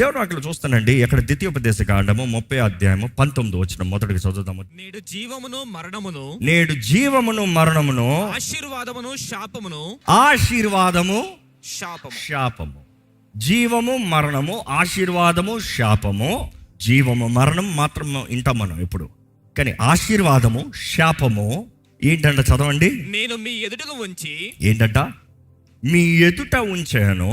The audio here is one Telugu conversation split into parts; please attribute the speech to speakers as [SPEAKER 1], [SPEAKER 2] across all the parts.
[SPEAKER 1] దేవుడు అక్కడ చూస్తానండి. ఎక్కడ ద్వితీయోపదేశ కాండము 30 మొదటికి చదువుతాము.
[SPEAKER 2] నేడు జీవమును
[SPEAKER 1] మరణమును
[SPEAKER 2] ఆశీర్వాదమును
[SPEAKER 1] శాపము. జీవము మరణము, ఆశీర్వాదము శాపము. జీవము మరణం మాత్రం వింటాం మనం ఇప్పుడు, కానీ ఆశీర్వాదము శాపము ఏంటంట? చదవండి.
[SPEAKER 2] నేను మీ ఎదుటను ఉంచి,
[SPEAKER 1] ఏంటంట? మీ ఎదుట ఉంచాను.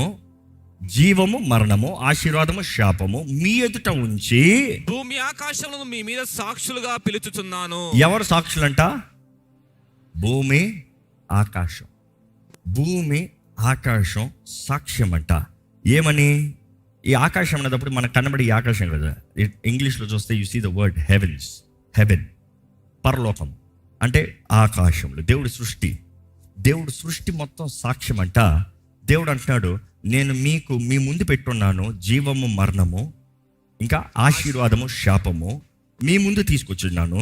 [SPEAKER 1] జీవము మరణము, ఆశీర్వాదము శాపము మీ ఎదుట ఉంచి
[SPEAKER 2] భూమి ఆకాశములను మీ మీద సాక్షులుగా పిలుచుచున్నాను.
[SPEAKER 1] ఎవరు సాక్షులంట? భూమి ఆకాశం. భూమి ఆకాశం సాక్ష్యం అంట. ఏమని? ఈ ఆకాశం అనేటప్పుడు మనకు కనబడి ఈ ఆకాశం కదా, ఇంగ్లీష్లో చూస్తే you see the word heavens. Heaven పరలోకం అంటే ఆకాశంలో దేవుడి సృష్టి మొత్తం సాక్ష్యం అంట. దేవుడు అంటున్నాడు, నేను మీ ముందు పెట్టున్నాను జీవము మరణము ఇంకా ఆశీర్వాదము శాపము మీ ముందు తీసుకొచ్చున్నాను.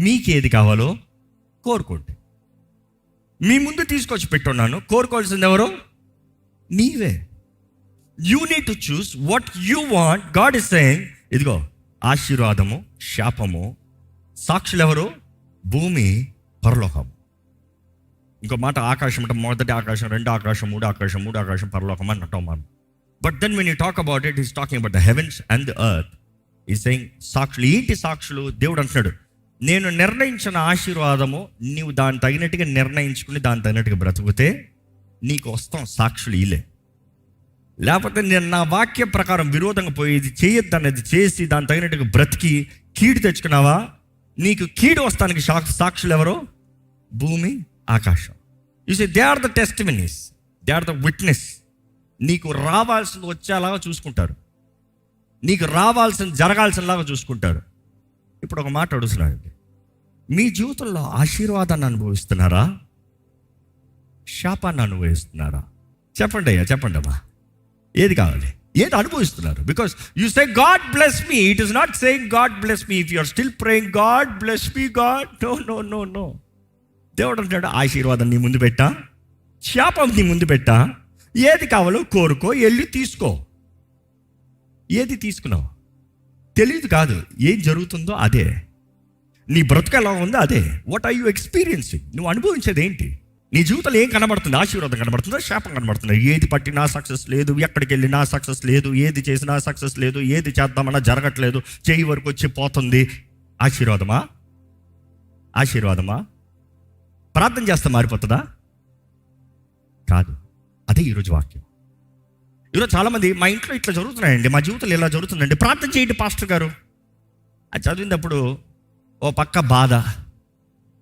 [SPEAKER 1] మీకు ఏది కావాలో కోరుకోండి. మీ ముందు తీసుకొచ్చి పెట్టున్నాను. కోరుకోవాల్సింది ఎవరు? నీవే. You need to choose what you want. God is saying, ఇదిగో ఆశీర్వాదము శాపము. సాక్షులు ఎవరు? భూమి పరలోకం. ఇంకో మాట ఆకాశం అంటే మొదటి ఆకాశం, రెండు ఆకాశం, మూడు ఆకాశం పరలోకం అని అంటాం మనం. But then when you talk about it, is talking about the heavens and the earth. Is saying సాక్షులు. ఏంటి సాక్షులు? దేవుడు అంటున్నాడు, నేను నిర్ణయించిన ఆశీర్వాదము నీవు దాన్ని తగినట్టుగా నిర్ణయించుకుని దాని తగినట్టుగా బ్రతుకుతే నీకు వస్తాం సాక్షులు వీలే. లేకపోతే నేను నా వాక్య ప్రకారం విరోధంగా పోయి ఇది చేయొద్దు అనేది చేసి దాని తగినట్టుగా బ్రతికి కీడు తెచ్చుకున్నావా, నీకు కీడు వస్తానికి సాక్షులు ఎవరు? భూమి ఆకాశం. You say they are the testimonies, they are the witness. నీకు రావాల్సింది వచ్చేలాగా చూసుకుంటారు, నీకు జరగాల్సినలాగా చూసుకుంటారు. ఇప్పుడు ఒక మాట అడుగుతున్నానండి, మీ జీవితంలో ఆశీర్వాదాన్ని అనుభవిస్తున్నారా, శాపాన్ని అనుభవిస్తున్నారా? చెప్పండి అమ్మా, ఏది కావాలి? ఏది అనుభవిస్తున్నారు? Because you say God bless me, it is not saying God bless me if you are still praying God bless me God. No. దేవుడు అంటాడు, ఆశీర్వాదం నీ ముందు పెట్టా, శాపం నీ ముందు పెట్టా, ఏది కావాలో కోరుకో, వెళ్ళి తీసుకో. ఏది తీసుకున్నావు తెలియదు కాదు, ఏం జరుగుతుందో అదే. నీ బ్రతుకు ఎలా ఉందో అదే. What are you experiencing? నువ్వు అనుభవించేది ఏంటి? నీ జీవితంలో ఏం కనబడుతుంది? ఆశీర్వాదం కనబడుతుందా, శాపం కనబడుతుందా? ఏది పట్టినా సక్సెస్ లేదు, ఎక్కడికి వెళ్ళినా సక్సెస్ లేదు, ఏది చేసినా సక్సెస్ లేదు, ఏది చేద్దామన్నా జరగట్లేదు, చేయి వరకు వచ్చి పోతుంది. ఆశీర్వాదమా? ప్రార్థన చేస్తే మారిపోతుందా? కాదు. అదే ఈరోజు వాక్యం. ఈరోజు చాలామంది మా ఇంట్లో ఇట్లా జరుగుతున్నాయండి, మా జీవితంలో ఇలా జరుగుతుందండి, ప్రార్థన చేయండి పాస్టర్ గారు. అది చదివినప్పుడు ఓ పక్క బాధ,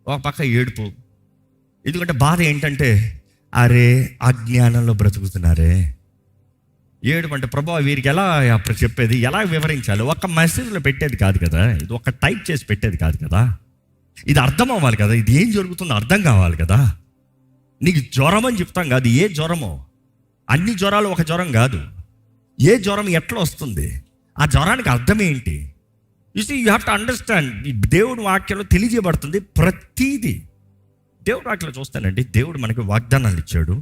[SPEAKER 1] ఒక పక్క ఏడుపు. ఎందుకంటే బాధ ఏంటంటే, అరే అజ్ఞానంలో బ్రతుకుతున్నారే. ఏడుపు అంటే, ప్రభా వీరికి ఎలా చెప్పేది, ఎలా వివరించాలి? ఒక్క మెసేజ్లో పెట్టేది కాదు కదా, ఇది ఒక టైప్ చేసి పెట్టేది కాదు కదా, ఇది అర్థం అవ్వాలి కదా, ఇది ఏం జరుగుతుందో అర్థం కావాలి కదా. నీకు జ్వరం అని చెప్తాం కాదు, ఏ జ్వరమో, అన్ని జ్వరాలు ఒక జ్వరం కాదు. ఏ జ్వరం ఎట్లా వస్తుంది, ఆ జ్వరానికి అర్థం ఏంటి? You see, you have to understand. దేవుడు వాక్యంలో తెలియజేయబడుతుంది ప్రతీది. దేవుడు వాక్యంలో చూస్తానండి, దేవుడు మనకి వాగ్దానాలు ఇచ్చాడు,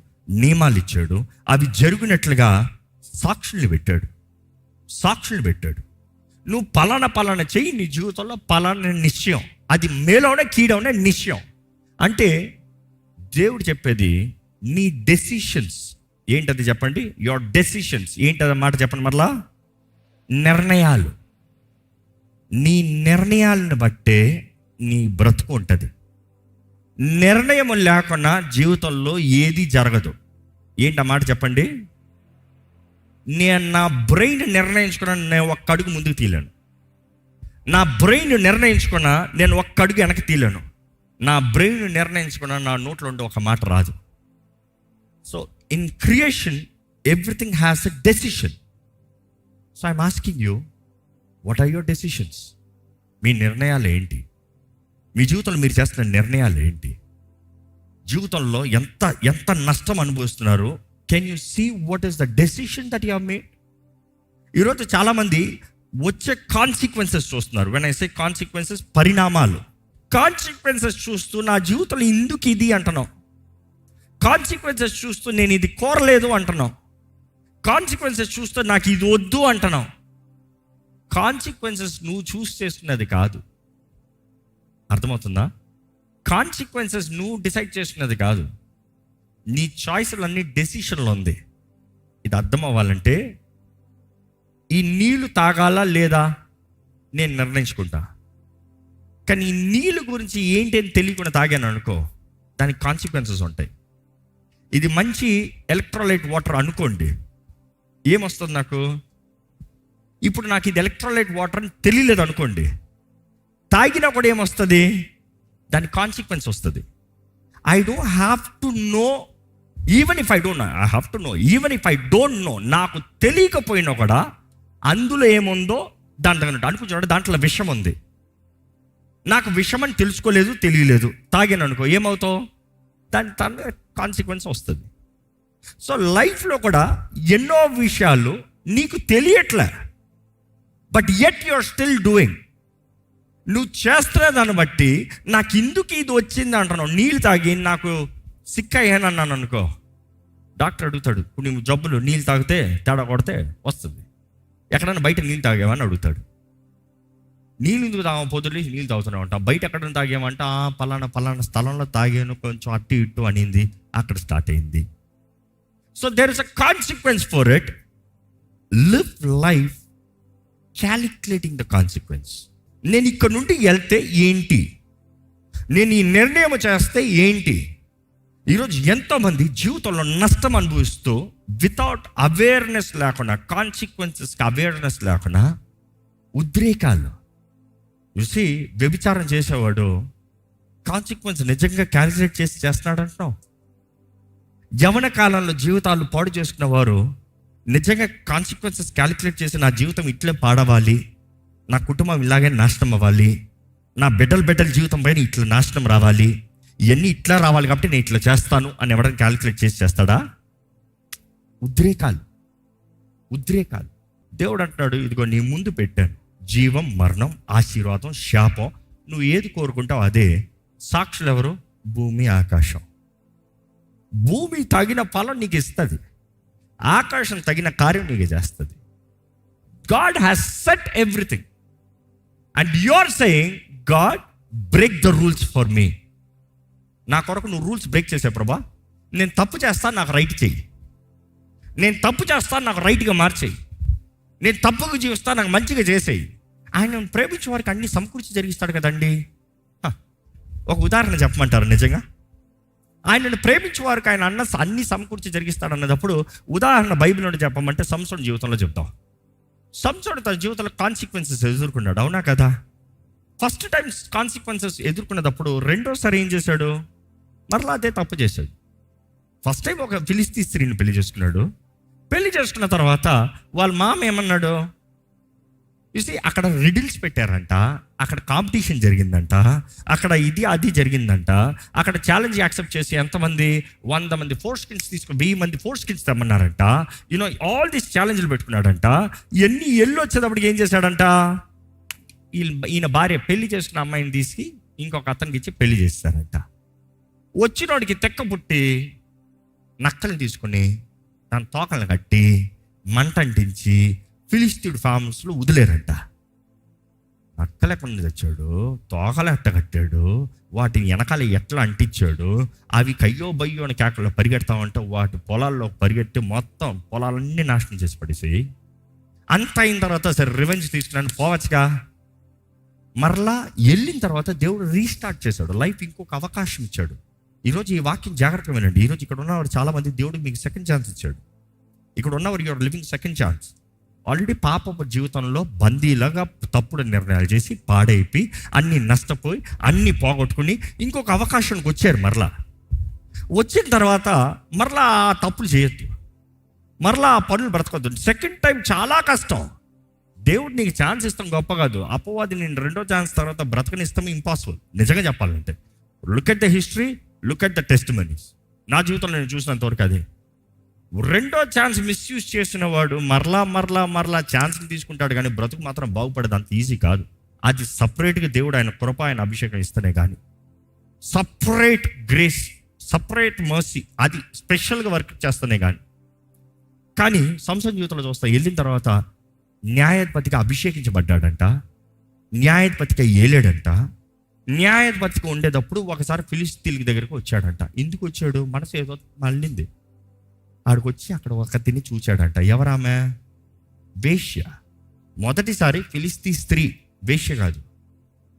[SPEAKER 1] నియమాలు ఇచ్చాడు, అవి జరిగినట్లుగా సాక్షుల్ని పెట్టాడు. నువ్వు పలానా చెయ్యి, నీ జీవితంలో పలానా నిశ్చయం, అది మేలోనే కీడవనే నిశ్చయం. అంటే దేవుడు చెప్పేది నీ డెసిషన్స్ ఏంటది చెప్పండి. యువర్ డెసిషన్స్ ఏంటది మాట చెప్పండి మరలా. నిర్ణయాలు. నీ నిర్ణయాలను బట్టే నీ బ్రతుకు ఉంటుంది. నిర్ణయం లేకుండా జీవితంలో ఏది జరగదు. ఏంటన్నమాట చెప్పండి. నేను నా బ్రెయిన్ నిర్ణయించుకున్నాను, నేను ఒక్క అడుగు ముందుకు తీయలేను. నా బ్రెయిన్ నిర్ణయించుకున్నా నేను ఒక్క అడుగు వెనక్కి తీయలేను. నా బ్రెయిన్ నిర్ణయించుకున్నా నా నోట్లో ఉండే ఒక మాట రాదు. So in creation everything has a decision. So I'm asking you, what are your decisions? మీ నిర్ణయాలు ఏంటి? మీ జీవితంలో మీరు చేస్తున్న నిర్ణయాలు ఏంటి? జీవితంలో ఎంత నష్టం అనుభవిస్తున్నారు? Can you see what is the decision that you have made? ఈరోజు చాలామంది వచ్చే కాన్సిక్వెన్సెస్ చూస్తున్నారు. వెన్ ఐ సే కాన్సిక్వెన్సెస్, పరిణామాలు. కాన్సిక్వెన్సెస్ చూస్తూ నా జీవితంలో ఎందుకు ఇది అంటున్నావు. కాన్సిక్వెన్సెస్ చూస్తూ నేను ఇది కోరలేదు అంటున్నావు. కాన్సిక్వెన్సెస్ చూస్తూ నాకు ఇది వద్దు అంటున్నావు. కాన్సిక్వెన్సెస్ నువ్వు చూస్ చేస్తున్నది కాదు. అర్థమవుతుందా? కాన్సిక్వెన్సెస్ నువ్వు డిసైడ్ చేస్తున్నది కాదు. నీ చాయిస్లన్నీ డెసిషన్లో ఉంది. ఇది అర్థం అవ్వాలంటే ఈ నీళ్లు తాగాలా లేదా నేను నిర్ణయించుకుంటా. కానీ ఈ నీళ్ళు గురించి ఏంటి అని తెలియకుండా తాగాను అనుకో, దానికి కాన్సిక్వెన్సెస్ ఉంటాయి. ఇది మంచి ఎలక్ట్రోలైట్ వాటర్ అనుకోండి, ఏమొస్తుంది నాకు? ఇప్పుడు నాకు ఇది ఎలక్ట్రోలైట్ వాటర్ అని తెలియలేదు అనుకోండి, తాగినా కూడా ఏమొస్తుంది? దాని కాన్సిక్వెన్స్ వస్తుంది. I don't have to know, even if I don't know, I have to know. Even if I don't know, నాకు తెలియకపోయినా కూడా అందులో ఏముందో దాంట్లో అనుకుంటున్నాడు, దాంట్లో విషం ఉంది. నాకు విషం అని తెలుసుకోలేదు, తెలియలేదు, తాగాను అనుకో, ఏమవుతావు? దాని కాన్సిక్వెన్స్ వస్తుంది. సో లైఫ్లో కూడా ఎన్నో విషయాలు నీకు తెలియట్లే, but yet you are still doing. నువ్వు చేస్తున్న దాన్ని బట్టి నాకు ఇందుకు ఇది వచ్చింది అంటున్నావు. నీళ్ళు తాగి నాకు సిక్ అయ్యానన్నాను అనుకో, డాక్టర్ అడుగుతాడు, ఇప్పుడు నువ్వు జబ్బులు నీళ్ళు తాగితే తేడా కొడితే వస్తుంది, ఎక్కడైనా బయట నీళ్ళు తాగేవని అడుగుతాడు. నీళ్ళు ఎందుకు తాగకపోతే నీళ్ళు తాగుతున్నావంట, బయట ఎక్కడైనా తాగేమంట, పలానా స్థలంలో తాగాను, కొంచెం అటు ఇటు అనింది, అక్కడ స్టార్ట్ అయింది. So there is a consequence for it. Live life calculating the consequence. నేను ఇక్కడ నుండి వెళ్తే ఏంటి, నేను ఈ నిర్ణయం చేస్తే ఏంటి. ఈరోజు ఎంతోమంది జీవితంలో నష్టం అనుభవిస్తూ వితౌట్ అవేర్నెస్ లేకుండా, కాన్సిక్వెన్సెస్కి అవేర్నెస్ లేకుండా, ఉద్రేకాలు చూసి వ్యభిచారం చేసేవాడు కాన్సిక్వెన్స్ నిజంగా క్యాలిక్యులేట్ చేసి చేస్తున్నాడు అంటున్నావు. యవన కాలంలో జీవితాలు పాడు చేసుకున్న వారు నిజంగా కాన్సిక్వెన్సెస్ క్యాలిక్యులేట్ చేసి, నా జీవితం ఇట్లే పాడవాలి, నా కుటుంబం ఇలాగే నాశనం అవ్వాలి, నా బిడ్డల జీవితం పైన ఇట్లా నాశనం రావాలి, ఇవన్నీ ఇట్లా రావాలి కాబట్టి నేను ఇట్లా చేస్తాను అని ఎవరైనా క్యాలిక్యులేట్ చేసి చేస్తాడా? ఉద్రేకాలు. దేవుడు అంటున్నాడు, ఇదిగో నీ ముందు పెట్టాను జీవం, మరణం, ఆశీర్వాదం, శాపం. నువ్వు ఏది కోరుకుంటావు అదే. సాక్షులు ఎవరు? భూమి, ఆకాశం. భూమి తగిన ఫలం నీకు ఇస్తుంది, ఆకాశం తగిన కార్యం నీకు చేస్తుంది. God has set everything and you are saying, God break the rules for me. నా కొరకు నువ్వు రూల్స్ బ్రేక్ చేసావు ప్రభా. నేను తప్పు చేస్తాను, నాకు రైట్ చెయ్యి. నేను తప్పు చేస్తాను, నాకు రైట్గా మార్చేయి. నేను తప్పుగా జీవిస్తాను, నాకు మంచిగా చేసేయి. ఆయన ప్రేమించే వారికి అన్ని సమకూర్చి జరిగిస్తాడు కదండి. ఒక ఉదాహరణ చెప్పమంటారు? నిజంగా ఆయనను ప్రేమించే వారికి ఆయన అన్ని సమకూర్చి జరిగిస్తాడు అన్నప్పుడు ఉదాహరణ బైబిల్ నుండి చెప్పమంటే సంసోను జీవితంలో చెప్తాం. సంసోను తన జీవితంలో కాన్సిక్వెన్సెస్ ఎదుర్కొన్నాడు, అవునా కదా? ఫస్ట్ టైం కాన్సిక్వెన్సెస్ ఎదుర్కొన్నప్పుడు రెండోసారి ఏం చేశాడు? మరలా అదే తప్పు చేశాడు. ఫస్ట్ టైం ఒక ఫిలిస్తీ స్త్రీని పెళ్లి చేసుకున్నాడు. పెళ్లి చేసుకున్న తర్వాత వాళ్ళ మామ ఏమన్నాడు? చూసి అక్కడ రిడిల్స్ పెట్టారంట, అక్కడ కాంపిటీషన్ జరిగిందంట, అక్కడ ఇది అది జరిగిందంట. అక్కడ ఛాలెంజ్ యాక్సెప్ట్ చేసి ఎంతమంది 100 మంది ఫోర్ స్కిల్స్ తీసుకుని 1000 మంది ఫోర్ స్కిల్స్ తెమ్మన్నారంట. ఆల్ దీస్ ఛాలెంజ్లు పెట్టుకున్నాడంట. ఇవన్నీ వచ్చేటప్పటికి ఏం చేశాడంట? ఈయన భార్య పెళ్లి చేసుకున్న అమ్మాయిని తీసుకు ఇంకొక అతనికి ఇచ్చి పెళ్లి చేస్తారంట. వచ్చినోడికి తెక్క పుట్టి నక్కలు తీసుకుని దాని తోకలను కట్టి మంట అంటించి ఫిలిస్తీయుడు ఫార్మ్స్లో వదిలేరంట. నక్కలు ఎక్కడి నుంచి తెచ్చాడు, తోకలు ఎట్ట కట్టాడు, వాటిని వెనకాల ఎట్లా అంటించాడు, అవి కయ్యో బయ్యో అని కేకల్లో పరిగెడతామంటే వాటి పొలాల్లో పరిగెట్టి మొత్తం పొలాలన్నీ నాశనం చేసి పడేసాయి. అంత అయిన తర్వాత సరే రివెంజ్ తీసుకున్నాను పోవచ్చుగా. మరలా వెళ్ళిన తర్వాత దేవుడు రీస్టార్ట్ చేశాడు, లైఫ్ ఇంకొక అవకాశం ఇచ్చాడు. ఈరోజు ఈ వాక్యం జాగ్రత్తగా వినండి. ఈరోజు ఇక్కడ ఉన్నవారు చాలామంది దేవుడు మీకు సెకండ్ ఛాన్స్ ఇచ్చాడు. ఇక్కడ ఉన్నవారు you're living second chance. Already పాపపు జీవితంలో బందీలాగా తప్పుడు నిర్ణయాలు చేసి పాడైపోయి అన్ని నష్టపోయి అన్ని పోగొట్టుకుని ఇంకొక అవకాశానికి వచ్చారు. మరలా వచ్చిన తర్వాత మరలా ఆ తప్పులు చేయొద్దు, మరలా ఆ పనులు బ్రతకొద్దు. సెకండ్ టైం చాలా కష్టం. దేవుడు నీకు ఛాన్స్ ఇస్తాం గొప్ప కాదు, అపవాది నేను రెండో ఛాన్స్ తర్వాత బ్రతకనిస్తాం ఇంపాసిబుల్. నిజంగా చెప్పాలంటే look at the history, look at the testimonies. నా జీవితంలో నేను చూసినంతవరకు అదే. రెండో ఛాన్స్ మిస్యూజ్ చేసిన వాడు మరలా ఛాన్స్ని తీసుకుంటాడు, కానీ బ్రతుకు మాత్రం బాగుపడదు. అంత ఈజీ కాదు. అది సపరేట్గా దేవుడు ఆయన కృప, ఆయన అభిషేకం ఇస్తేనే కానీ, సపరేట్ గ్రేస్, సపరేట్ మర్సీ, అది స్పెషల్గా వర్క్ చేస్తేనే కానీ. సంసోను జీవితంలో చూస్తా వెళ్ళిన తర్వాత న్యాయాధిపతిగా అభిషేకించబడ్డాడంట, న్యాయాధిపతిగా ఏలాడంట. న్యాయాధిపతిగా ఉండేటప్పుడు ఒకసారి ఫిలిస్తీన్ల దగ్గరికి వచ్చాడంట. ఎందుకు వచ్చాడు? మనసు ఏదో మళ్ళింది. ఆడికి వచ్చి అక్కడ ఒకతిని చూచాడంట. ఎవరామె? వేశ్య. మొదటిసారి ఫిలిస్తీ స్త్రీ, వేశ్య కాదు.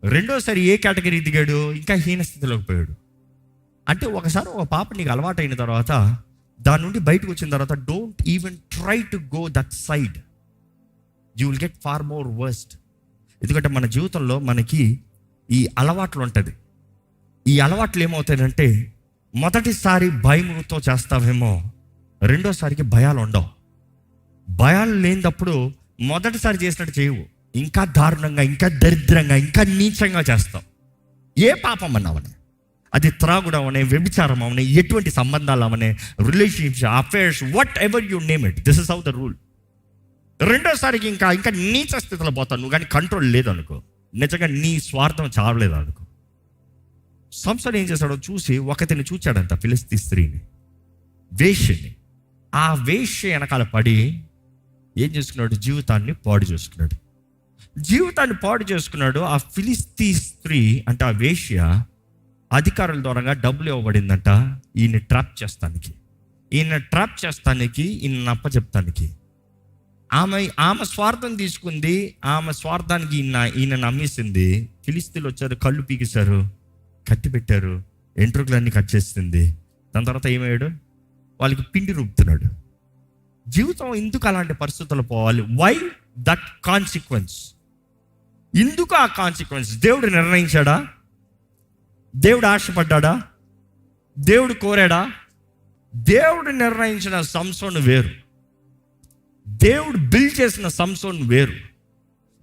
[SPEAKER 1] రెండోసారి ఏ కేటగిరీ దిగాడు? ఇంకా హీన స్థితిలోకి పోయాడు. అంటే ఒకసారి ఒక పాప నీకు అలవాటు అయిన తర్వాత, దాని నుండి బయటకు వచ్చిన తర్వాత, don't even try to go that side, you will get far more worst. ఎందుకంటే మన జీవితంలో మనకి ఈ అలవాట్లు ఉంటుంది. ఈ అలవాట్లు ఏమవుతాయంటే, మొదటిసారి భయంతో చేస్తావేమో, రెండోసారికి భయాలు ఉండవు. భయాలు లేనప్పుడు మొదటిసారి చేసినట్టు చేయవు, ఇంకా దారుణంగా, ఇంకా దరిద్రంగా, ఇంకా నీచంగా చేస్తాం. ఏ పాపం అన్నావని, అది త్రాగుడు అవనే, వ్యభిచారం అవనే, ఎటువంటి సంబంధాలు అవనే, relationships, affairs, whatever you name it, this is how the rule. రెండోసారికి ఇంకా ఇంకా నీచ స్థితిలో పోతాను నువ్వు, కానీ కంట్రోల్ లేదనుకో, నిజంగా నీ స్వార్థం చావలేదు అనుకో. సంసోను ఏం చేశాడో చూసి ఒకతిని చూచాడంట, ఫిలిస్తీ స్త్రీని, వేశ్యని. ఆ వేశ్య వెనకాల పడి ఏం చేసుకున్నాడు? జీవితాన్ని పాడు చేసుకున్నాడు. జీవితాన్ని పాడు చేసుకున్నాడు. ఆ ఫిలిస్తీ స్త్రీ అంటే ఆ వేశ్య అధికారుల ద్వారా డబ్బులు ఇవ్వబడిందంట ఈయన ట్రాప్ చేస్తానికి, ఈయన అప్పచెప్తానికి. ఆమె స్వార్థం తీసుకుంది, ఆమె స్వార్థానికి ఈయన నమ్మేసింది. ఫిలిస్తీన్లు వచ్చారు, కళ్ళు పీకేశారు, కత్తి పెట్టారు, ఎంట్రుకలన్నీ కట్ చేసింది. దాని తర్వాత ఏమయ్యాడు? వాళ్ళకి పిండి రూపుతున్నాడు. జీవితం ఎందుకు అలాంటి పరిస్థితుల్లో పోవాలి? Why that consequence? ఎందుకు ఆ కాన్సిక్వెన్స్? దేవుడు నిర్ణయించాడా? దేవుడు ఆశపడ్డాడా? దేవుడు కోరాడా? దేవుడు నిర్ణయించిన సంసోను వేరు, దేవుడు బిల్డ్ చేసిన సంసోను వేరు.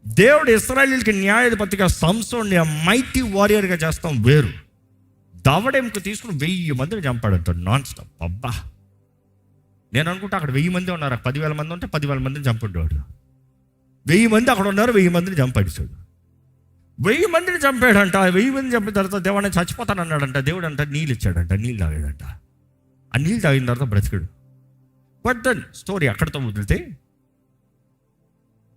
[SPEAKER 1] దేవుడు ఇశ్రాయేలుకి న్యాయాధిపతిగా సంసోన్ని మైటీ వారియర్గా చేస్తాం వేరు. దవడెంకు తీసుకుని 1000 మందిని చంపాడంట నాన్ స్టాప్. అబ్బా, నేను అనుకుంటా అక్కడ 1000 మంది ఉన్నారు, 10,000 మంది ఉంటే 10,000 మందిని చంపడ్డాడు. 1000 మంది అక్కడ ఉన్నారు, 1000 మందిని చంపాడిచాడు. 1000 మందిని చంపాడంట. 1000 మంది చంపిన తర్వాత దేవుడు చచ్చిపోతాను అన్నాడంట. దేవుడు అంట నీళ్ళు ఇచ్చాడంట, నీళ్ళు తాగాడంట. ఆ నీళ్ళు తాగిన తర్వాత బ్రతికాడు. బట్ దెన్ స్టోరీ అక్కడితో వదిలితే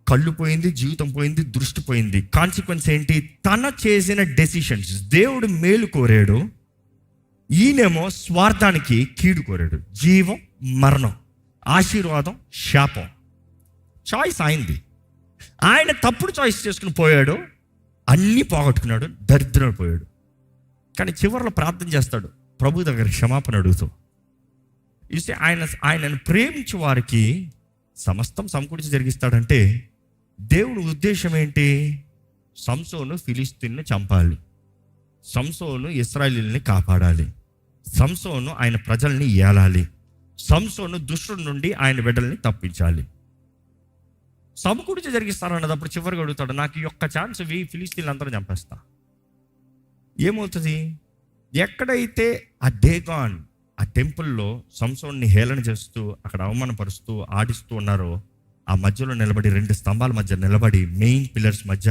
[SPEAKER 1] కళ్ళు పోయింది, జీవితం పోయింది, దృష్టి పోయింది. కాన్సిక్వెన్స్ ఏంటి? తన చేసిన డెసిషన్స్. దేవుడు మేలు కోరాడు, ఈయనేమో స్వార్థానికి కీడు కోరాడు. జీవం, మరణం, ఆశీర్వాదం, శాపం. చాయిస్ అయింది. ఆయన తప్పుడు చాయిస్ చేసుకుని పోయాడు, అన్నీ పోగొట్టుకున్నాడు, దరిద్రం పోయాడు. కానీ చివరిలో ప్రార్థన చేస్తాడు, ప్రభు దగ్గర క్షమాపణ అడుగుతూ. చూస్తే ఆయనను ప్రేమించే వారికి సమస్తం సమకూర్చి జరిగిస్తాడంటే దేవుని ఉద్దేశం ఏంటి? సంసోను ఫిలిస్తీన్ని చంపాలి, సంసోను ఇశ్రాయేలుని కాపాడాలి, సంసోను ఆయన ప్రజల్ని ఏలాలి, సంసోను దుష్టుడి నుండి ఆయన బిడ్డల్ని తప్పించాలి. సమకూర్చి జరిగిస్తానన్నప్పుడు చివరికి అడుగుతాడు, నాకు ఈ ఒక్క ఛాన్స్ ఫిలిస్తీన్లు అందరూ చంపేస్తా. ఏమవుతుంది? ఎక్కడైతే ఆ డేగాన్, ఆ టెంపుల్లో సంసోన్ని హేళన చేస్తూ, అక్కడ అవమానపరుస్తూ, ఆడిస్తూ ఉన్నారో, ఆ మధ్యలో నిలబడి, 2 స్తంభాల మధ్య నిలబడి, మెయిన్ పిల్లర్స్ మధ్య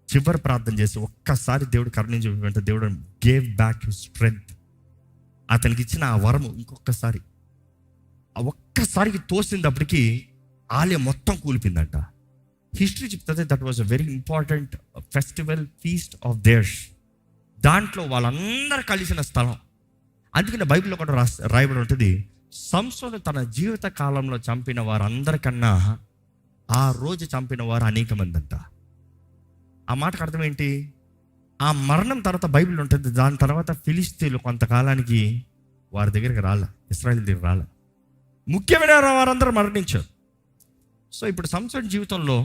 [SPEAKER 1] చివరి ప్రార్థన చేసి ఒక్కసారి దేవుడు కరుణించి వెంటనే దేవుడు గేవ్ బ్యాక్ హిస్ స్ట్రెంగ్త్. అతనికి ఇచ్చిన ఆ వరము ఇంకొకసారి, ఆ ఒక్కసారికి తోసినప్పటికీ ఆలయం మొత్తం కూలిపోయిందంట. హిస్టరీ చెప్తుంది that was a very important festival feast of there's. దాంట్లో వాళ్ళందరూ కలిసిన స్థలం. అందుకని బైబిల్లో కూడా రాయబడి ఉంటుంది, సంసోను తన జీవిత కాలంలో చంపిన వారందరికన్నా ఆ రోజు చంపిన వారు అనేక మంది అంట. ఆ మాటకు అర్థం ఏంటి? ఆ మరణం తర్వాత బైబిల్ ఉంటుంది, దాని తర్వాత ఫిలిస్తీన్లు కొంతకాలానికి వారి దగ్గరికి రాలే, ఇశ్రాయేలు దగ్గర రాలే, ముఖ్యమైన వారందరూ మరణించారు. సో ఇప్పుడు సంసోను జీవితంలో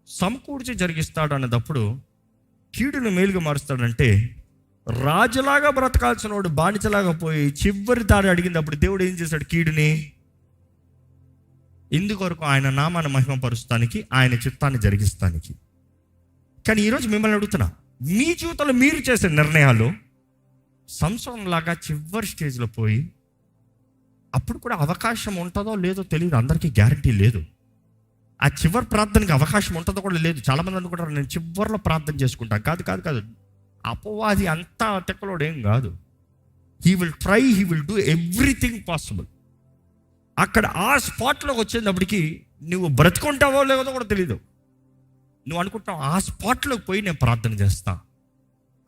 [SPEAKER 1] సమకూర్చి జరిగిస్తాడు అన్నదప్పుడు కీడును మేలుగా మారుస్తాడంటే, రాజులాగా బ్రతకాల్సిన వాడు బానిసలాగా పోయి చివరి దారి అడిగినప్పుడు దేవుడు ఏం చేశాడు? కీడుని ఇందుకొరకు ఆయన నామాన్ని మహిమపరుస్తానికి, ఆయన చిత్తాన్ని జరిగిస్తానికి. కానీ ఈరోజు మిమ్మల్ని అడుగుతున్నా, మీ జీవితంలో మీరు చేసే నిర్ణయాలు సంసోను లాగా చివరి స్టేజ్లో పోయి, అప్పుడు కూడా అవకాశం ఉంటుందో లేదో తెలియదు, అందరికీ గ్యారంటీ లేదు. ఆ చివరి ప్రార్థనకి అవకాశం ఉంటుందో కూడా లేదు. చాలామంది అనుకుంటారు నేను చివరిలో ప్రార్థన చేసుకుంటాను. కాదు కాదు కాదు, అపవాది అంతా తెక్కలోడు ఏం కాదు. He will do everything possible. అక్కడ ఆ స్పాట్లోకి వచ్చేటప్పటికి నువ్వు బ్రతుకుంటావో లేదో కూడా తెలీదు. నువ్వు అనుకుంటావు ఆ స్పాట్లోకి పోయి నేను ప్రార్థన చేస్తా.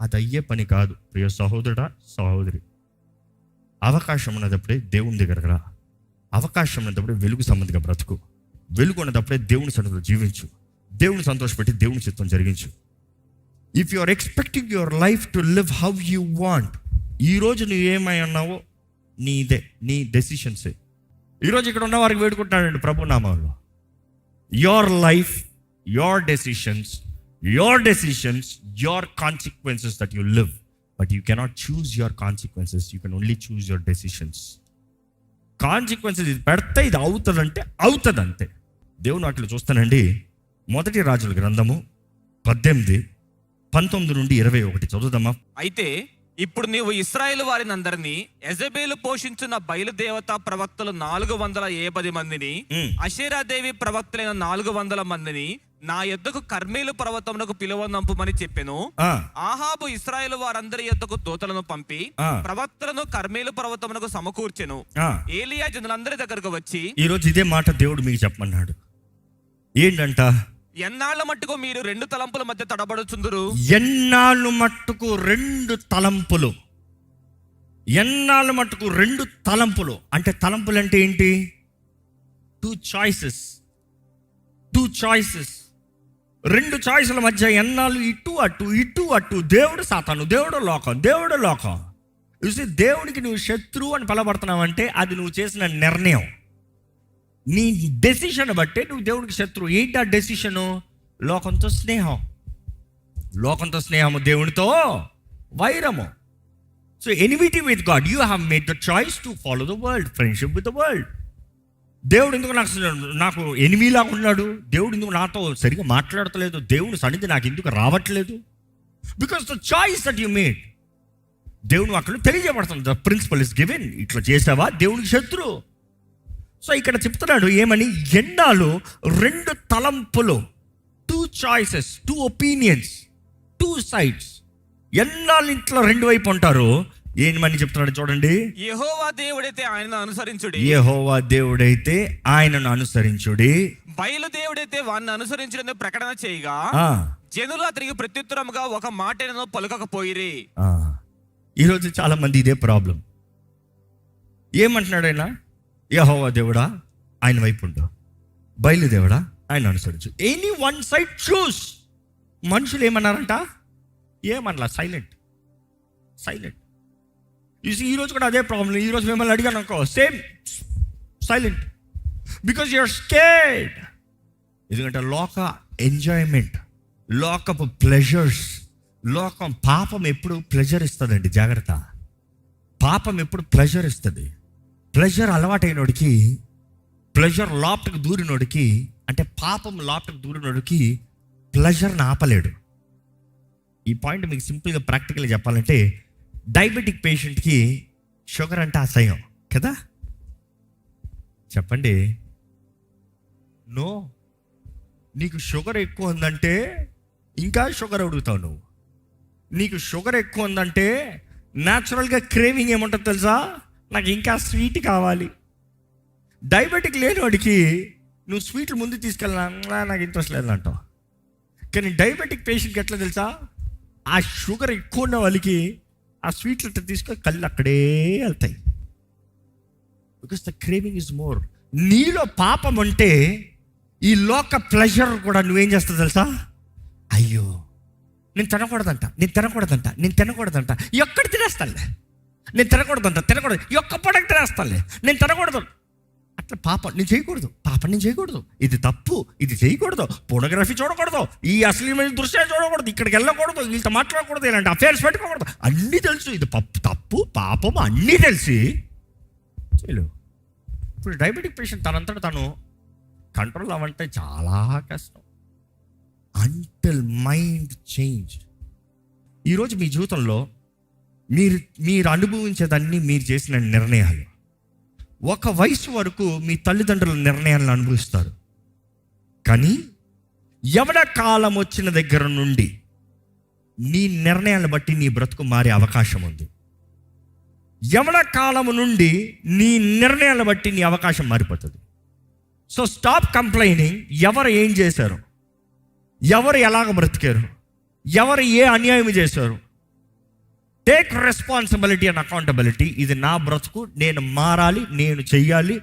[SPEAKER 1] అది అయ్యే పని కాదు ప్రియ సహోదరుడా, సహోదరి. అవకాశం ఉన్నదప్పుడే దేవుని దగ్గరకు రా. అవకాశం ఉన్నదప్పుడే వెలుగు సంబంధిగా బ్రతుకు. వెలుగు ఉన్నదప్పుడే దేవుని సన్నిధిలో జీవించు. దేవుని సంతోషపెట్టి దేవుని చిత్తం జరిగించు. If you are expecting your life to live how you want, ఈరోజు నువ్వు ఏమై ఉన్నావో నీ డెసిషన్సే. ఈరోజు ఇక్కడ ఉన్న వారికి వేడుకుంటున్నాడండి ప్రభు నామంలో, your life, your decisions, your consequences that you live. But you cannot choose your consequences, you can only choose your decisions. Consequences ఇది పెడితే ఇది అవుతుంది అంతే. దేవుని వాటిలో చూస్తానండి. 1 రాజుల గ్రంథము 18:19-21 చదువుదామా?
[SPEAKER 2] అయితే ఇప్పుడు నీవు ఇశ్రాయేలు వారిని అందరినీ, యెజెబెలు పోషించిన బయలుదేవత ప్రవక్తలు 450 మందిని, అషేరాదేవి ప్రవక్తలైన 400 మందిని నా యొద్దకు కర్మేలు పర్వతమునకు పిలువనంపుమని చెప్పెను. ఆహాబు ఇశ్రాయేలు వారందరి యొద్దకు దూతలను పంపి ప్రవక్తలను కర్మేలు పర్వతమునకు సమకూర్చెను. ఏలియా జనులందరి దగ్గరకు వచ్చి,
[SPEAKER 1] ఈరోజు ఇదే మాట దేవుడు మీకు చెప్పమన్నాడు. ఏంటంట?
[SPEAKER 2] ఎన్నాళ్ళ మట్టుకు మీరు 2 తలంపుల మధ్య తడబడుచుందురు?
[SPEAKER 1] ఎన్నాళ్ళు మట్టుకు 2 తలంపులు. ఎన్నాళ్ళ మట్టుకు 2 తలంపులు. అంటే తలంపులు అంటే ఏంటి? 2 చాయిసెస్. 2 చాయిస్ల మధ్య ఎన్నాళ్ళు ఇటు అటు. దేవుడు సాతాను, దేవుడు లోకం. చూసి దేవుడికి నువ్వు శత్రువు అని పిలబడుతున్నావంటే అది నువ్వు చేసిన నిర్ణయం. నీ డెసిషన్ బట్టే నువ్వు దేవుడికి శత్రువు. ఏంటి ఆ డెసిషను? లోకంతో స్నేహము, దేవునితో వైరము. So enmity with God. You have made the choice to follow the world, friendship with the world. దేవుడు ఎందుకు నాకు ఎనిమిలాగా ఉన్నాడు? దేవుడు ఎందుకు నాతో సరిగ్గా మాట్లాడతలేదు? దేవుని సన్నిధి నాకు ఎందుకు రావట్లేదు? Because the choice that you made. దేవుని అక్కడ తెలియజేయబడుతుంది. The principle is given. ఇట్లా చేసావా దేవునికి శత్రువు. సో ఇక్కడ చెప్తున్నాడు ఏమని? ఎన్నాళ్ళు 2 తలంపులు, 2 చాయిసెస్, 2 ఒపీనియన్స్, 2 సైడ్స్. ఎన్నాళ్ళు ఇంట్లో 2 వైపు ఉంటారు. ఏమని చెప్తున్నాడు చూడండి.
[SPEAKER 2] యెహోవా దేవుడైతే ఆయనను అనుసరించుడి, బయలుదేవుడైతే వారిని అనుసరించుడని ప్రకటన చేయగా జనులు అతనికి ప్రత్యుత్తరముగా ఒక మాటను పలుకకపోయిరి.
[SPEAKER 1] ఈరోజు చాలా మంది ఇదే ప్రాబ్లం. ఏమంటున్నాడు ఆయన? యెహోవా దేవుడా ఆయన వైపు ఉండు, బయలుదేవుడా ఆయన అనుసరించు. ఎనీ వన్ సైడ్ చూస్. మనుషులు ఏమన్నారంట? ఏమన్నా సైలెంట్. ఈరోజు కూడా అదే ప్రాబ్లం. ఈరోజు మిమ్మల్ని అడిగాను అనుకో, same silent. Because you are scared. ఎందుకంటే లోక ఎంజాయ్మెంట్, లోకపు ప్లెజర్స్, పాపం ఎప్పుడు ప్లెజర్ ఇస్తుందండి. జాగ్రత్త. పాపం ఎప్పుడు ప్లెజర్ ఇస్తుంది. ప్లెజర్ అలవాటైనోడికి, ప్లెజర్ లోపటికి దూరినోడికి, అంటే పాపం లోపటికి దూరినోడికి ప్లెజర్ని ఆపలేడు. ఈ పాయింట్ మీకు సింపుల్గా ప్రాక్టికల్గా చెప్పాలంటే, డయాబెటిక్ పేషెంట్కి షుగర్ అంటే అసహ్యం కదా. చెప్పండి. నో, నీకు షుగర్ ఎక్కువ ఉందంటే ఇంకా షుగర్ అడుగుతావు నువ్వు. నీకు షుగర్ ఎక్కువ ఉందంటే న్యాచురల్గా క్రేవింగ్ ఏముంటుంది తెలుసా? నాకు ఇంకా స్వీట్ కావాలి. డయాబెటిక్ లేనివాడికి నువ్వు స్వీట్లు ముందు తీసుకెళ్ళినా నాకు ఇంట్రెస్ట్ లేదంటావు. కానీ డయాబెటిక్ పేషెంట్కి ఎట్లా తెలుసా? ఆ షుగర్ ఎక్కువ ఉన్న వాళ్ళకి ఆ స్వీట్లు తీసుకొని కళ్ళు అక్కడే వెళ్తాయి. Because the craving is more. నీలో పాపం అంటే ఈ లోక ప్లెజర్ కూడా నువ్వేం చేస్తావు తెలుసా? అయ్యో నేను తినకూడదంట ఎక్కడ తినేస్తానులే, నేను తినకూడదు, ఒక్క పొడకు తినేస్తానులే, నేను తినకూడదు. అట్లా పాపం నేను చేయకూడదు, ఇది తప్పు, ఇది చేయకూడదు, పోర్నోగ్రఫీ చూడకూడదు, ఈ అశ్లీలమైన దృశ్యాలు చూడకూడదు, ఇక్కడికి వెళ్ళకూడదు, వీళ్ళతో మాట్లాడకూడదు, ఇలాంటి అఫేర్స్ పెట్టుకోకూడదు. అన్నీ తెలుసు. ఇది తప్పు, పాపం అన్నీ తెలిసి చేయలేవు. ఇప్పుడు డయాబెటిక్ పేషెంట్ తనంతటా తను కంట్రోల్ అవ్వంటే చాలా కష్టం. Until mind change. ఈరోజు మీ జీవితంలో మీరు అనుభవించేదాన్ని మీరు చేసిన నిర్ణయాలు. ఒక వయసు వరకు మీ తల్లిదండ్రుల నిర్ణయాలను అనుభవిస్తారు. కానీ యవన కాలం వచ్చిన దగ్గర నుండి నీ నిర్ణయాలను బట్టి నీ బ్రతుకు మారే అవకాశం ఉంది. యవన కాలము నుండి నీ నిర్ణయాలను బట్టి నీ అవకాశం మారిపోతుంది. So stop complaining. ఎవరు ఏం చేశారు, ఎవరు ఎలాగ బ్రతికారు, ఎవరు ఏ అన్యాయం చేశారు. Take responsibility and accountability. ఇది నా బ్రతుకు, నేను మారాలి, నేను చెయ్యాలి,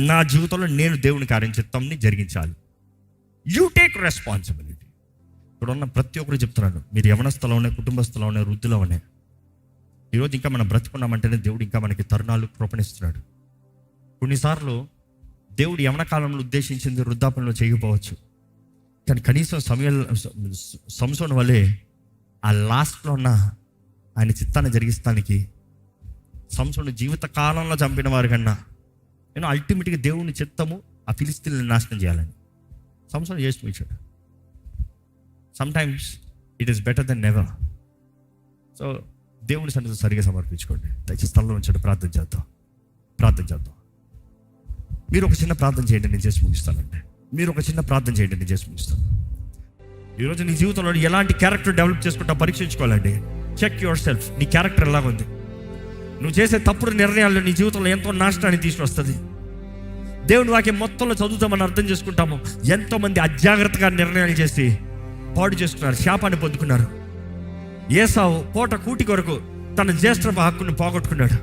[SPEAKER 1] నా జీవితంలో నేను దేవుని కార్యం చిత్తంని జరిగించాలి. You take responsibility. ఇక్కడ ఉన్న ప్రతి ఒక్కరు చెప్తున్నాను, మీరు యవనస్థలోనే, కుటుంబస్థలోనే, వృద్ధులోనే, ఈరోజు ఇంకా మనం బ్రతుకున్నామంటేనే దేవుడు ఇంకా మనకి తరుణాలు కృపణిస్తున్నాడు. కొన్నిసార్లు దేవుడు యవన కాలంలో ఉద్దేశించింది వృద్ధాపనలో చేయకపోవచ్చు, కానీ కనీసం సంసోను వలె ఆ లాస్ట్లో ఉన్న ఆయన చిత్తాన్ని జరిగిస్తానికి సంసోను జీవిత కాలంలో చంపిన వారి కన్నా నేను అల్టిమేట్గా దేవుని చిత్తము ఆ ఫిలిస్తీన్లను నాశనం చేయాలని సంసోను చేసి చూపించాడు. Sometimes it is better than never. So దేవుని సన్నిధిలో సరిగా సమర్పించుకోండి. దయచేసి స్థలంలో ఉంచండి. ప్రార్థన చేద్దాం. మీరు ఒక చిన్న ప్రార్థన చేయండి, నేను చేసి ముగిస్తానండి. ఈరోజు నీ జీవితంలో ఎలాంటి క్యారెక్టర్ డెవలప్ చేసుకుంటా పరీక్షించుకోవాలండి. Check yourself. నీ క్యారెక్టర్ ఎలాగుంది? నువ్వు చేసే తప్పుడు నిర్ణయాలు నీ జీవితంలో ఎంతో నాశనాన్ని తీసుకొస్తుంది. దేవుని వాక్యం మొత్తంలో చదువుతామని అర్థం చేసుకుంటాము. ఎంతోమంది అజాగ్రత్తగా నిర్ణయాలు చేసి పాడు చేసుకున్నారు, శాపాన్ని పొందుకున్నారు. ఏసావు పూట కూటి కొరకు తన జ్యేష్ఠపు హక్కును పోగొట్టుకున్నాడు.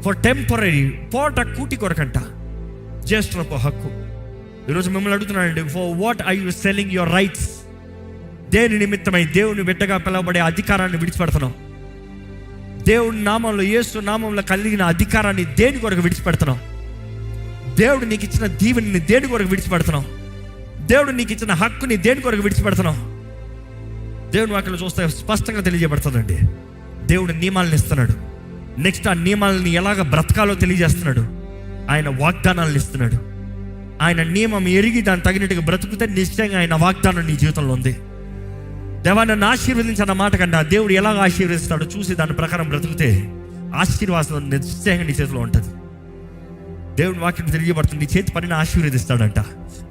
[SPEAKER 1] ఫర్ టెంపరీ, పూట కూటి కొరకంట జ్యేష్ఠపు హక్కు. ఈరోజు మిమ్మల్ని అడుగుతున్నానండి, for what are you selling your rights? దేని నిమిత్తమై దేవుని బిడ్డగా పిలవబడే అధికారాన్ని విడిచిపెడుతున్నావు? దేవుని నామంలో, యేసు నామంలో కలిగిన అధికారాన్ని దేని కొరకు విడిచిపెడుతున్నావు? దేవుడు నీకు ఇచ్చిన దీవెని దేని కొరకు విడిచిపెడుతున్నావు? దేవుడు నీకు ఇచ్చిన హక్కుని దేని కొరకు విడిచిపెడుతున్నావు? దేవుని వాక్యంలో చూస్తే స్పష్టంగా తెలియజేయబడుతుందండి. దేవుడు నియమాలను ఇస్తున్నాడు. నెక్స్ట్ ఆ నియమాలని ఎలాగ బ్రతకాలో తెలియజేస్తున్నాడు. ఆయన వాగ్దానాలను ఇస్తున్నాడు. ఆయన నియమం ఎరిగి దాన్ని తగినట్టుగా బ్రతుకుతే నిశ్చయంగా ఆయన వాగ్దానం నీ జీవితంలో ఉంది. దేవా నన్ను ఆశీర్వదించిన మాట కన్నా దేవుడు ఎలాగ ఆశీర్వదిస్తాడో చూసి దాని ప్రకారం బ్రతుకుతే ఆశీర్వాదం నిశ్చయంగా నీ చేతిలో ఉంటుంది. దేవుని వాక్యం తెలియజేయబడుతుంది, నీ చేతి పనిని ఆశీర్వదిస్తాడంట.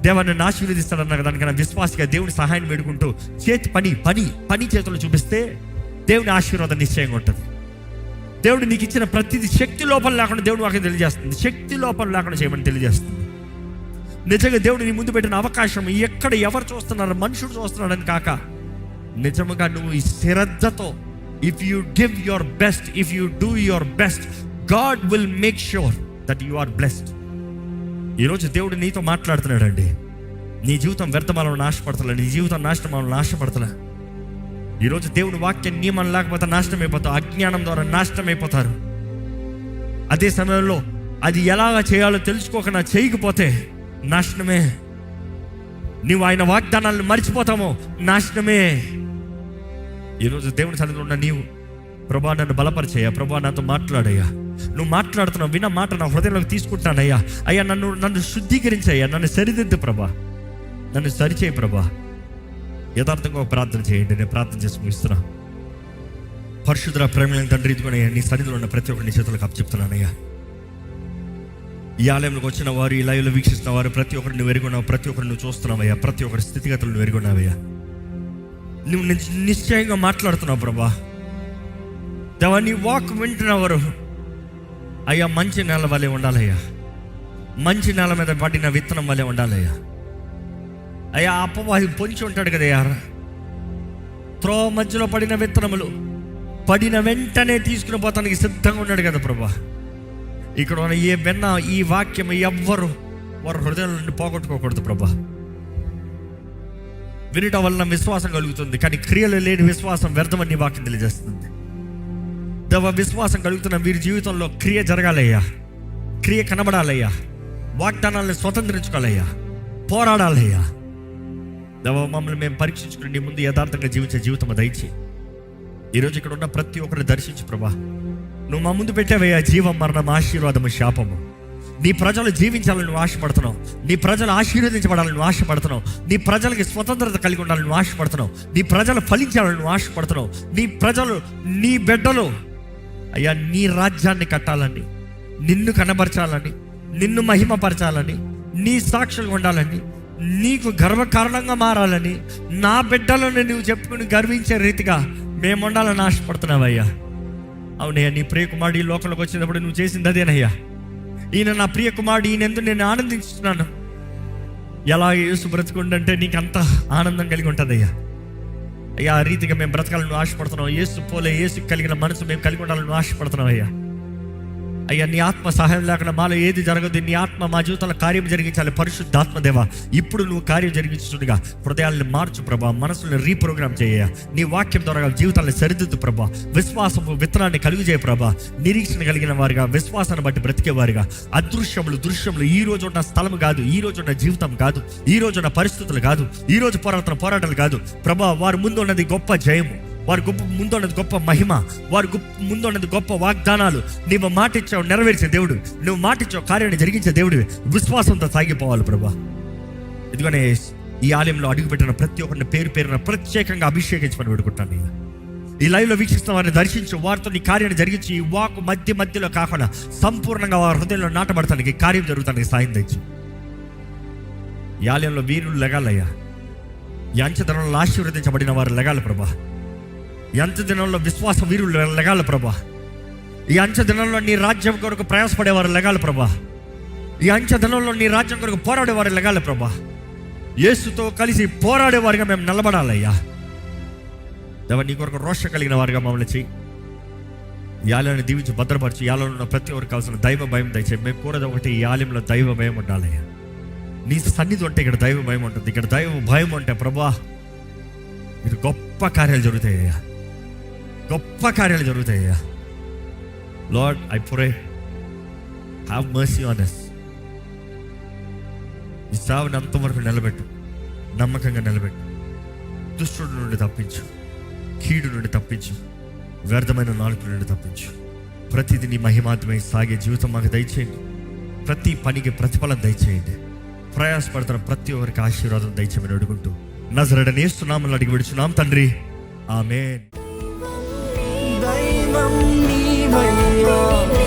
[SPEAKER 1] దేవా నన్ను ఆశీర్వదిస్తాడన్న దానికన్నా విశ్వాసగా దేవుని సహాయం వేడుకుంటూ చేతి పని చేతులు చూపిస్తే దేవుని ఆశీర్వాదం నిశ్చయంగా ఉంటుంది. దేవుడు నీకు ఇచ్చిన ప్రతిదీ శక్తి లోపం లేకుండా దేవుని వాక్యం తెలియజేస్తుంది. శక్తి లోపం లేకుండా చేయమని తెలియజేస్తుంది. నిజంగా దేవుడు నీ ముందు పెట్టిన అవకాశం ఎక్కడ ఎవరు చూస్తున్నారు, మనుషుడు చూస్తున్నాడని కాక, నిజంగా నువ్వు ఈ శ్రద్ధతో, if you give your best, if you do your best, God will make sure that you are blessed. ఈరోజు దేవుడు నీతో మాట్లాడుతున్నాడండి. నీ జీవితం వ్యర్థమాలను ఆశపడతలే, నీ జీవితం నాశనమాలను ఆశపడతలే. ఈరోజు దేవుని వాక్యం నియమం లేకపోతే నాశనం అయిపోతావు, అజ్ఞానం ద్వారా నాశనం అయిపోతారు. అదే సమయంలో అది ఎలాగ చేయాలో తెలుసుకోకుండా చేయకపోతే నాశనమే. నువ్వు ఆయన వాగ్దానాలను మర్చిపోతామో నాశనమే. ఈరోజు దేవుని సన్నిధిలో ఉన్న నీవు, ప్రభా నన్ను బలపరిచయ్యా, ప్రభా నాతో మాట్లాడయ్యా, నువ్వు మాట్లాడుతున్నావు, విన్న మాట నా హృదయంలోకి తీసుకుంటానయ్యా, అయ్యా నన్ను శుద్ధీకరించయ్యా, నన్ను సరిదిద్దు ప్రభా, నన్ను సరిచేయి ప్రభా. యథార్థంగా ఒక ప్రార్థన చేయండి. నేను ప్రార్థన చేసి ముగిస్తున్నా. పరిశుద్ధ ప్రేమ తండ్రి, ఇదిగోనయ్యా నీ సన్నిధిలో ఉన్న ప్రతి ఒక్కరి నీ చేతులకు అప్పచెప్తున్నానయ్యా. ఈ ఆలయంలోకి వచ్చిన వారు, ఈ లైవ్లో వీక్షిస్తున్న వారు, ప్రతి ఒక్కరిని నువ్వు ఎరుగున్నావు, ప్రతి ఒక్కరిని నువ్వు చూస్తున్నావయ్యా, ప్రతి ఒక్కరి స్థితిగతులు నువ్వు ఎరుగున్నావయ్యా. నువ్వు నిశ్చయంగా మాట్లాడుతున్నావు ప్రభా. దేవా నీ వాక్ వింటున్నవారు అయ్యా మంచి నేల వలె ఉండాలయ్యా, మంచి నేల మీద పడిన విత్తనం వలె ఉండాలయ్యా. అయ్యా అపవాది పొంచి ఉంటాడు కదయ్యా, త్రోవ మధ్యలో పడిన విత్తనములు పడిన వెంటనే తీసుకుని పోతానికి సిద్ధంగా ఉన్నాడు కదా ప్రభా. ఇక్కడ ఉన్న ఏ విన్న ఈ వాక్యం ఎవ్వరు వారి హృదయాల నుండి పోగొట్టుకోకూడదు ప్రభా. వినటం వలన విశ్వాసం కలుగుతుంది, కానీ క్రియలు లేని విశ్వాసం వ్యర్థమని నీ వాక్యం తెలియజేస్తుంది. దేవ విశ్వాసం కలుగుతున్న వీరి జీవితంలో క్రియ జరగాలయ్యా, క్రియ కనబడాలయ్యా, వాగ్దానాలను స్వతంత్రించుకోవాలయ్యా, పోరాడాలయ్యా. దేవ మమ్మల్ని మేము పరీక్షించుకుని నీ ముందు యథార్థంగా జీవించే జీవితం దయచి ఈరోజు ఇక్కడ ఉన్న ప్రతి ఒక్కరిని దర్శించు ప్రభా. నువ్వు మా ముందు పెట్టావయ్యా జీవం, మరణం, ఆశీర్వాదము, శాపము. నీ ప్రజలు జీవించాలని నువ్వు ఆశపడుతున్నావు, నీ ప్రజలు ఆశీర్వదించబడాలని నువ్వు ఆశపడుతున్నావు, నీ ప్రజలకి స్వతంత్రత కలిగి ఉండాలని నువ్వు ఆశపడుతున్నావు, నీ ప్రజలు ఫలించాలని నువ్వు ఆశపడుతున్నావు, నీ ప్రజలు, నీ బిడ్డలు అయ్యా నీ రాజ్యాన్ని కట్టాలని, నిన్ను కనబరచాలని, నిన్ను మహిమపరచాలని, నీ సాక్షులుగా ఉండాలని, నీకు గర్వకారణంగా మారాలని, నా బిడ్డలను నువ్వు చెప్పుకుని గర్వించే రీతిగా మేము ఉండాలని ఆశపడుతున్నావయ్యా. అవునయ్యా, నీ ప్రియ కుమారుడు ఈ లోకంలోకి వచ్చినప్పుడు నువ్వు చేసింది అదేనయ్యా. ఈయన నా ప్రియ కుమారుడు, ఈయన ఎందుకు నేను ఆనందించుతున్నాను, ఎలా యేసు బ్రతుకుండంటే నీకు అంత ఆనందం కలిగి ఉంటుంది అయ్యా. అయ్యా, ఆ రీతిగా మేము బ్రతకాలని నువ్వు ఆశపడుతున్నావు. యేసు పోలే, యేసు కలిగిన మనసు మేము కలిగి ఉండాలని నువ్వు ఆశపడుతున్నావు అయ్యా. అయ్యా, నీ ఆత్మ సహాయం లేకుండా మాలో ఏది జరగదు. నీ ఆత్మ మా జీవితంలో కార్యం జరిగించాలి. పరిశుద్ధాత్మ దేవా, ఇప్పుడు నువ్వు కార్యం జరిగించుగా హృదయాలను మార్చు ప్రభా, మనసులను రీప్రోగ్రామ్ చేయ. నీ వాక్యం ద్వారా జీవితాలను సరిదిద్దు ప్రభా. విశ్వాసము విత్తనాన్ని కలుగు చేయ ప్రభా. నిరీక్షణ కలిగిన వారుగా, విశ్వాసాన్ని బట్టి బ్రతికేవారుగా, అదృశ్యములు దృశ్యములు, ఈ రోజు ఉన్న స్థలం కాదు, ఈ రోజు ఉన్న జీవితం కాదు, ఈ రోజు ఉన్న పరిస్థితులు కాదు, ఈ రోజు పోరాటాలు కాదు ప్రభా. వారి ముందు ఉన్నది గొప్ప జయము, వారి ముందు ఉన్నది గొప్ప మహిమ, వారి ముందు ఉన్నది గొప్ప వాగ్దానాలు. నువ్వు మాట ఇచ్చావు, నెరవేర్చే దేవుడు. నువ్వు మాట ఇచ్చావు, కార్యాన్ని జరిగించే దేవుడు. విశ్వాసంతో సాగిపోవాలి ప్రభా. ఇదిగోనే ఈ ఆలయంలో అడుగుపెట్టిన ప్రతి ఒక్కరిని పేరు పేరున ప్రత్యేకంగా అభిషేకించమని పెడుకుంటాను. నేను ఈ లైవ్లో వీక్షిస్తున్న వారిని దర్శించు, వారితో నీ కార్యాన్ని జరిగించి, ఈ వాక్ మధ్యలో కాకుండా సంపూర్ణంగా వారి హృదయంలో నాటబడతానికి, కార్యం జరుగుతానికి సాయం తెచ్చు. ఈ ఆలయంలో వీరులు లెగాలయ్యా. ఈ అంచెదనంలో ఆశీర్వదించబడిన వారు లెగాలి ప్రభా. ఈ అంచె దినంలో విశ్వాస వీరులు లెగాలి ప్రభా. ఈ అంచె దినంలో నీ రాజ్యం కొరకు ప్రయాసపడేవారు లెగాలి ప్రభా. ఈ అంచె దినంలో నీ రాజ్యం కొరకు పోరాడేవారు లెగాలి ప్రభా. యేసుతో కలిసి పోరాడేవారుగా మేము నిలబడాలయ్యా. దేవా, నీ కొరకు రోషం కలిగిన వారుగా మమ్మల్ని చెయ్యి. ఈ ఆలయాన్ని దీవించి భద్రపరిచి, ఈ ఆలయంలో ఉన్న ప్రతి ఒక్కరికి కావాల్సిన దైవ భయం దయచేయి. మేము కూడదు ఒకటి, ఈ ఆలయంలో దైవ భయం ఉండాలయ్యా. నీ సన్నిధి ఉంటే ఇక్కడ దైవ భయం ఉంటుంది. ఇక్కడ దైవ భయం ఉంటే ప్రభా, మీరు గొప్ప కార్యాలు జరుగుతాయ్యా, గొప్ప కార్యాలు జరుగుతాయ్యా. Lord, I pray, have mercy on us. ఈ సేవను అంతవరకు నిలబెట్టు, నమ్మకంగా నిలబెట్టు. దుష్టుడి నుండి తప్పించు, కీడు నుండి తప్పించు, వ్యర్థమైన నాలుగు నుండి తప్పించు. ప్రతిదీ నీ మహిమాత్మై సాగే జీవితం మాకు దయచేయండి. ప్రతి పనికి ప్రతిఫలం దయచేయండి. ప్రయాసపడుతున్న ప్రతి ఒక్కరికి ఆశీర్వాదం దయచేయమని అడుగుంటూ నజరేయుడైన యేసు నామములో అడిగి విడుచున్నాం తండ్రి, ఆమేన్.
[SPEAKER 3] దైవం నీవయ్యా.